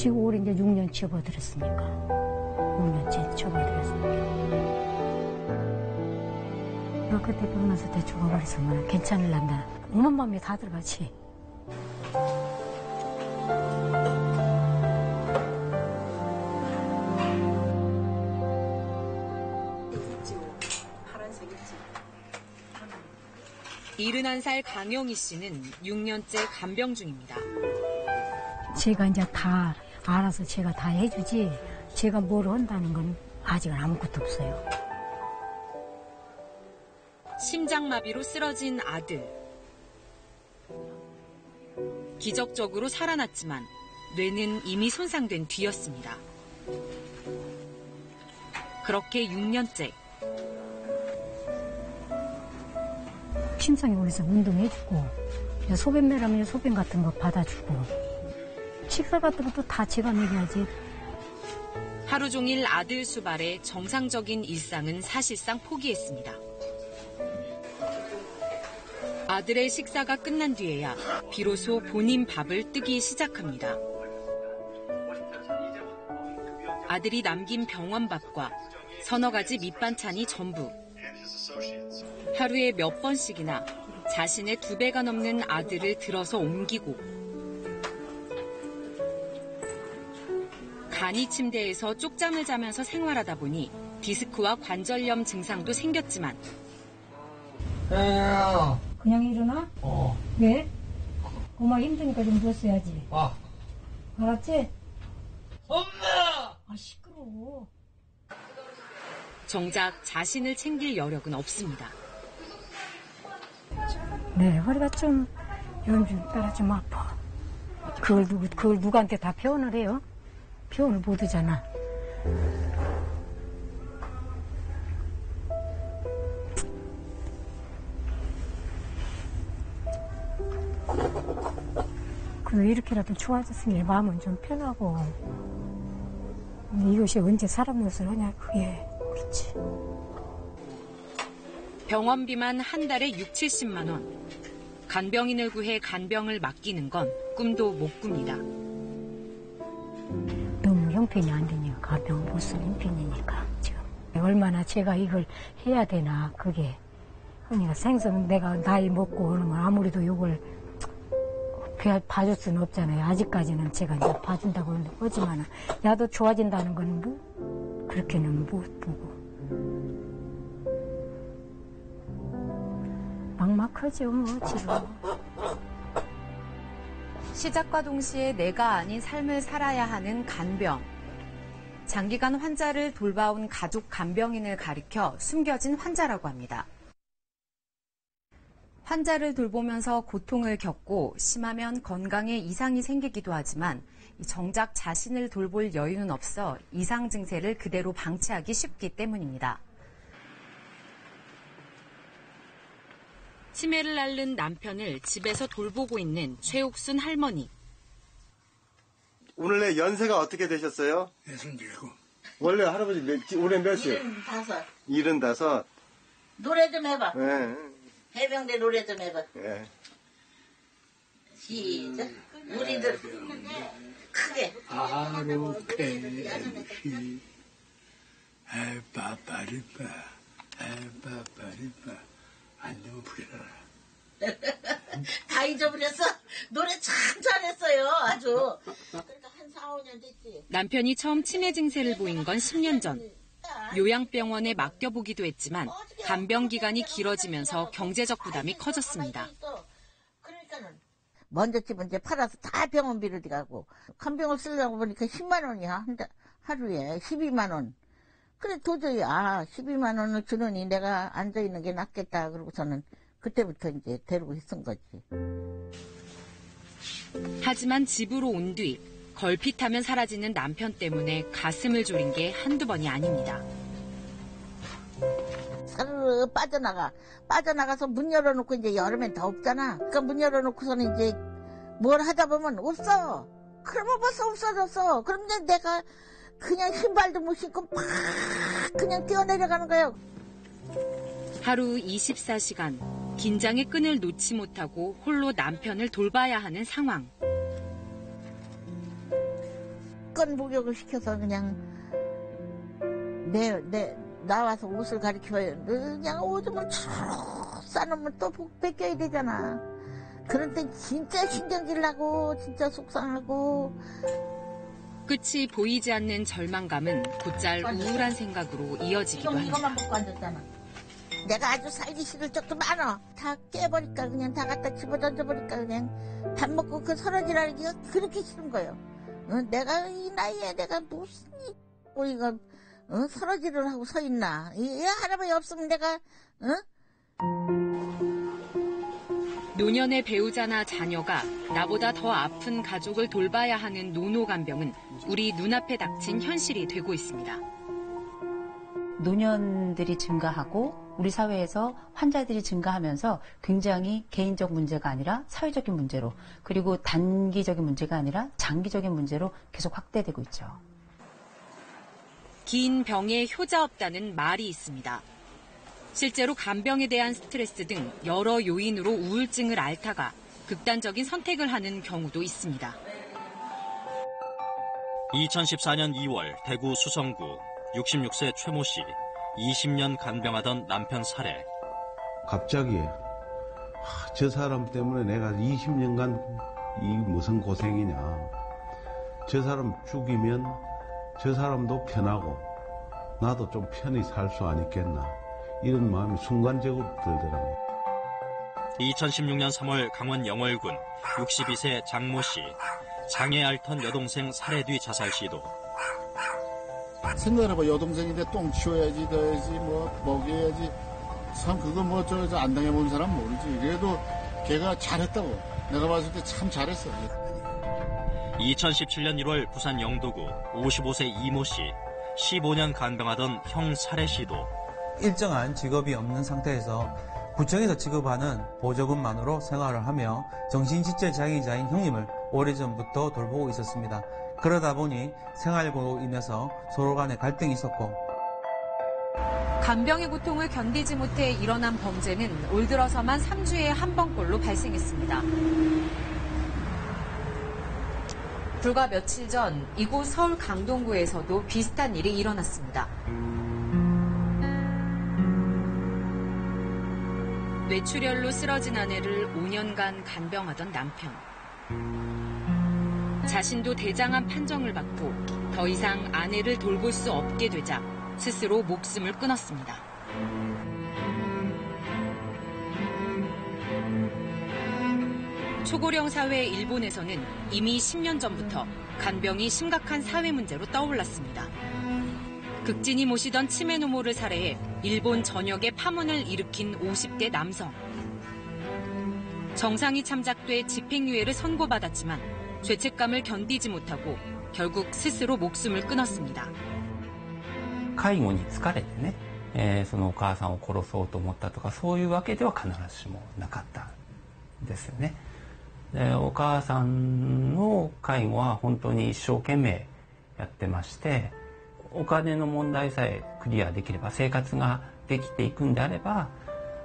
지금 올해 이제 6년 접어들었으니까. 6년째 접어들었으니까. 그때 병나서 때 죽어버렸으면 괜찮을란다. 온 마음이 다 들어가지. 파란색이지. 71살 강영희 씨는 6년째 간병 중입니다. 제가 이제 다 알아서 제가 다 해주지, 제가 뭘 한다는 건 아직은 아무것도 없어요. 심장마비로 쓰러진 아들. 기적적으로 살아났지만 뇌는 이미 손상된 뒤였습니다. 그렇게 6년째. 심상이 올려서 운동해주고, 소변매라면 소변 같은 거 받아주고, 식사 같은 것도 다 제가 먹여야지. 하루 종일 아들 수발에 정상적인 일상은 사실상 포기했습니다. 아들의 식사가 끝난 뒤에야 비로소 본인 밥을 뜨기 시작합니다. 아들이 남긴 병원밥과 서너 가지 밑반찬이 전부. 하루에 몇 번씩이나 자신의 2배가 넘는 아들을 들어서 옮기고 간이 침대에서 쪽잠을 자면서 생활하다 보니 디스크와 관절염 증상도 생겼지만 그냥 일어나? 왜? 엄마 힘드니까 좀 누웠어야지. 알았지? 엄마! 시끄러워. 정작 자신을 챙길 여력은 없습니다. 네, 허리가 좀 요즘 따라 좀 아파. 그걸 누구한테 다 표현을 해요? 표현을 못 하잖아. 그래도 이렇게라도 좋아졌으니 마음은 좀 편하고. 이것이 언제 사람 몫을 하냐, 그게 그렇지. 병원비만 한 달에 6, 70만 원. 간병인을 구해 간병을 맡기는 건 꿈도 못 꿉니다. 너무 형편이 안 되니까, 간병 못 쓸 형편이니까 지금. 얼마나 제가 이걸 해야 되나, 그게. 그러니까 생선 내가 나이 먹고 그러면 아무래도 이걸 봐줄 수는 없잖아요. 아직까지는 제가 이제 봐준다고 하지만, 나도 좋아진다는 건 뭐, 그렇게는 못 보고. 막막하죠, 뭐, 지금. 시작과 동시에 내가 아닌 삶을 살아야 하는 간병. 장기간 환자를 돌봐온 가족 간병인을 가리켜 숨겨진 환자라고 합니다. 환자를 돌보면서 고통을 겪고 심하면 건강에 이상이 생기기도 하지만 정작 자신을 돌볼 여유는 없어 이상 증세를 그대로 방치하기 쉽기 때문입니다. 치매를 앓는 남편을 집에서 돌보고 있는 최옥순 할머니. 오늘 연세가 어떻게 되셨어요? 67. 원래 할아버지 올해 몇이요? 75. 75. 노래 좀 해봐. 네. 해병대 노래 좀 해봐. 네. 시작. 우리들 크게. 아로케시 에빠빠리빠 에빠빠리빠 안 너무 부려라. 다 잊어버렸어? 노래 참 잘했어요. 아주. 그러니까 한 4, 5년 됐지. 남편이 처음 치매 증세를 보인 건 10년 전. 요양병원에 맡겨보기도 했지만 간병 기간이 길어지면서 경제적 부담이 커졌습니다. 그러니까는 먼저 집은 이제 팔아서 다 병원비를 들어가고 간병을 쓰려고 보니까 10만 원이야. 하루에 12만 원. 그래 도저히 12만 원을 주느니 내가 앉아 있는 게 낫겠다. 그러고서는 그때부터 이제 데리고 있은 거지. 하지만 집으로 온 뒤 걸핏하면 사라지는 남편 때문에 가슴을 졸인 게 한두 번이 아닙니다. 사르르 빠져나가서 문 열어놓고 이제 여름엔 더 없잖아. 그러니까 문 열어놓고서는 이제 뭘 하다 보면 없어. 그러면 벌써 없어졌어. 그럼 이제 내가 그냥 신발도 못 신고 팍 그냥 뛰어내려가는 거예요. 하루 24시간 긴장의 끈을 놓지 못하고 홀로 남편을 돌봐야 하는 상황. 기껏 목욕을 시켜서 그냥 나와서 옷을 가리켜요. 그냥 오줌을 쭉 싸놓으면 또 뺏겨야 되잖아. 그런 땐 진짜 신경질 나고 진짜 속상하고. 끝이 보이지 않는 절망감은 곧잘 우울한 생각으로 이어지기도 합니다. 이것만 먹고 앉았잖아. 내가 아주 살기 싫을 적도 많아. 다 깨버릴까 그냥 다 갖다 집어던져버릴까 그냥. 밥 먹고 그 서러지라기가 그렇게 싫은 거예요. 내가 이 나이에 내가 무슨 이거 서러지를 하고 서 있나. 이 할아버지 없으면 내가 노년의 배우자나 자녀가 나보다 더 아픈 가족을 돌봐야 하는 노노간병은 우리 눈앞에 닥친 현실이 되고 있습니다. 노년들이 증가하고 우리 사회에서 환자들이 증가하면서 굉장히 개인적 문제가 아니라 사회적인 문제로, 그리고 단기적인 문제가 아니라 장기적인 문제로 계속 확대되고 있죠. 긴 병에 효자 없다는 말이 있습니다. 실제로 간병에 대한 스트레스 등 여러 요인으로 우울증을 앓다가 극단적인 선택을 하는 경우도 있습니다. 2014년 2월 대구 수성구 66세 최모 씨, 20년 간병하던 남편 살해. 갑자기 저 사람 때문에 내가 20년간 이 무슨 고생이냐. 저 사람 죽이면 저 사람도 편하고 나도 좀 편히 살 수 아니겠나. 이런 마음이 순간적으로 들더라고요. 2016년 3월 강원 영월군 62세 장모 씨, 장애 앓던 여동생 살해 뒤 자살 시도. 생각해봐. 여동생인데 똥 치워야지, 더야지, 먹여야지. 참 그거 안 당해본 사람 모르지. 그래도 걔가 잘했다고. 내가 봤을 때 참 잘했어. 2017년 1월 부산 영도구 55세 이모 씨, 15년 간병하던 형 살해 시도. 일정한 직업이 없는 상태에서 구청에서 지급하는 보조금만으로 생활을 하며 정신지체 장애자인 형님을 오래전부터 돌보고 있었습니다. 그러다 보니 생활고로 인해서 서로 간에 갈등이 있었고, 간병의 고통을 견디지 못해 일어난 범죄는 올 들어서만 3주에 한 번꼴로 발생했습니다. 불과 며칠 전 이곳 서울 강동구에서도 비슷한 일이 일어났습니다. 뇌출혈로 쓰러진 아내를 5년간 간병하던 남편. 자신도 대장암 판정을 받고 더 이상 아내를 돌볼 수 없게 되자 스스로 목숨을 끊었습니다. 초고령 사회 일본에서는 이미 10년 전부터 간병이 심각한 사회 문제로 떠올랐습니다. 극진이 모시던 치매노모를 살해해 일본 전역에 파문을 일으킨 50대 남성. 정상이 참작돼 집행유예를 선고받았지만 죄책감을 견디지 못하고 결국 스스로 목숨을 끊었습니다. 介護に疲れてね、そのお母さんを殺そうと思ったとかそういうわけでは必ずしもなかったんですよね。で、お母さんの介護は本当に一生懸命やってまして、お金の問題さえクリアできれば、生活ができていくんであれば、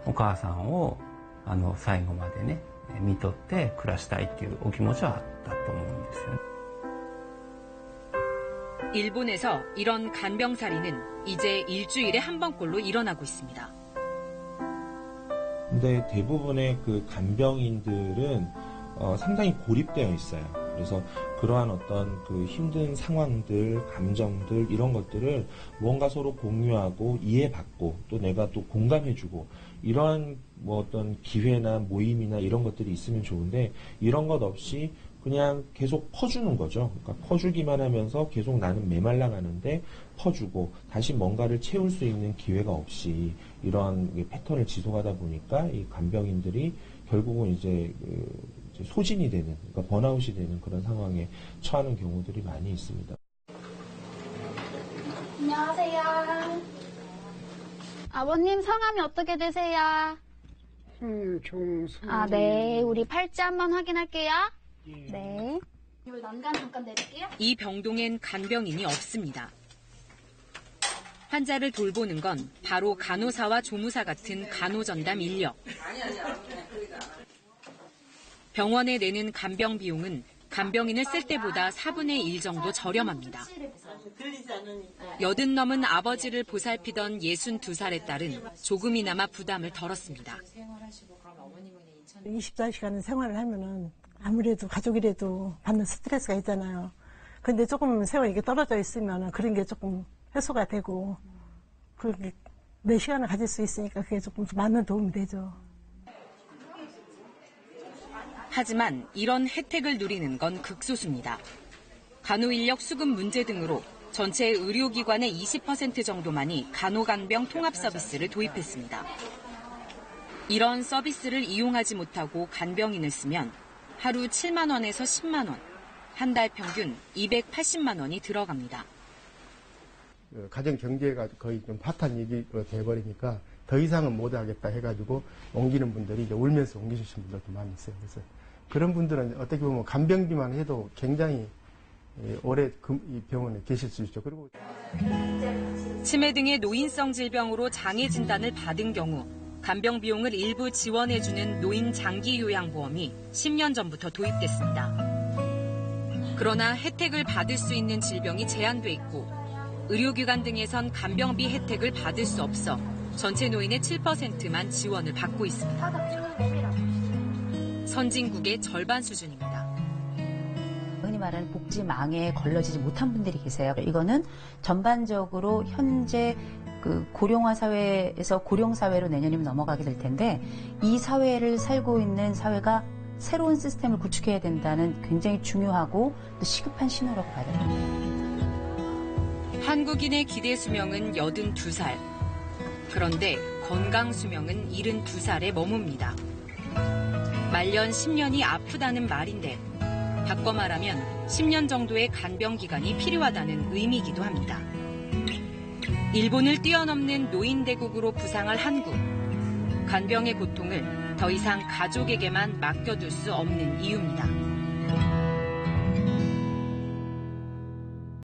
お母さんを最後までね見とって暮らしたいっていうお気持ちはあったと思うんですよね。 일본에서 이런 간병살이는 이제 일주일에 한 번꼴로 일어나고 있습니다. 근데 대부분의 그 간병인들은 상당히 고립되어 있어요. 그래서 그러한 어떤 그 힘든 상황들, 감정들 이런 것들을 뭔가 서로 공유하고 이해받고 또 내가 또 공감해주고 이러한 뭐 어떤 기회나 모임이나 이런 것들이 있으면 좋은데 이런 것 없이 그냥 계속 퍼주는 거죠. 그러니까 퍼주기만 하면서 계속 나는 메말라 가는데 퍼주고 다시 뭔가를 채울 수 있는 기회가 없이 이러한 패턴을 지속하다 보니까 이 간병인들이 결국은 이제 소진이 되는, 그러니까 번아웃이 되는 그런 상황에 처하는 경우들이 많이 있습니다. 안녕하세요. 아버님 성함이 어떻게 되세요? 송종수. 아, 네. 우리 팔찌 한번 확인할게요. 네. 이 난간 잠깐 내릴게요. 이 병동엔 간병인이 없습니다. 환자를 돌보는 건 바로 간호사와 조무사 같은 간호전담 인력. 병원에 내는 간병 비용은 간병인을 쓸 때보다 4분의 1 정도 저렴합니다. 80 넘은 아버지를 보살피던 62살의 딸은 조금이나마 부담을 덜었습니다. 24시간 생활을 하면은 아무래도 가족이라도 받는 스트레스가 있잖아요. 근데 조금 세월이 이게 떨어져 있으면 그런 게 조금 해소가 되고, 그렇게 내 시간을 가질 수 있으니까 그게 조금 많은 도움이 되죠. 하지만 이런 혜택을 누리는 건 극소수입니다. 간호인력 수급 문제 등으로 전체 의료기관의 20% 정도만이 간호간병 통합 서비스를 도입했습니다. 이런 서비스를 이용하지 못하고 간병인을 쓰면 하루 7만 원에서 10만 원, 한 달 평균 280만 원이 들어갑니다. 가정 경제가 거의 좀 파탄 일이 돼버리니까 더 이상은 못 하겠다 해가지고 옮기는 분들이 이제 울면서 옮기주신 분들도 많이 있어요. 그래서 그런 분들은 어떻게 보면 간병비만 해도 굉장히 오래 이 병원에 계실 수 있죠. 그리고 치매 등의 노인성 질병으로 장애 진단을 받은 경우 간병 비용을 일부 지원해주는 노인 장기 요양보험이 10년 전부터 도입됐습니다. 그러나 혜택을 받을 수 있는 질병이 제한돼 있고 의료기관 등에선 간병비 혜택을 받을 수 없어 전체 노인의 7%만 지원을 받고 있습니다. 선진국의 절반 수준입니다. 흔히 말하는 복지망에 걸러지지 못한 분들이 계세요. 이거는 전반적으로 현재 그 고령화 사회에서 고령 사회로 내년이면 넘어가게 될 텐데, 이 사회를 살고 있는 사회가 새로운 시스템을 구축해야 된다는 굉장히 중요하고 또 시급한 신호라고 봐야 됩니다. 한국인의 기대 수명은 82살. 그런데 건강 수명은 72살에 머뭅니다. 말년 10년이 아프다는 말인데 바꿔 말하면 10년 정도의 간병 기간이 필요하다는 의미이기도 합니다. 일본을 뛰어넘는 노인 대국으로 부상할 한국. 간병의 고통을 더 이상 가족에게만 맡겨둘 수 없는 이유입니다.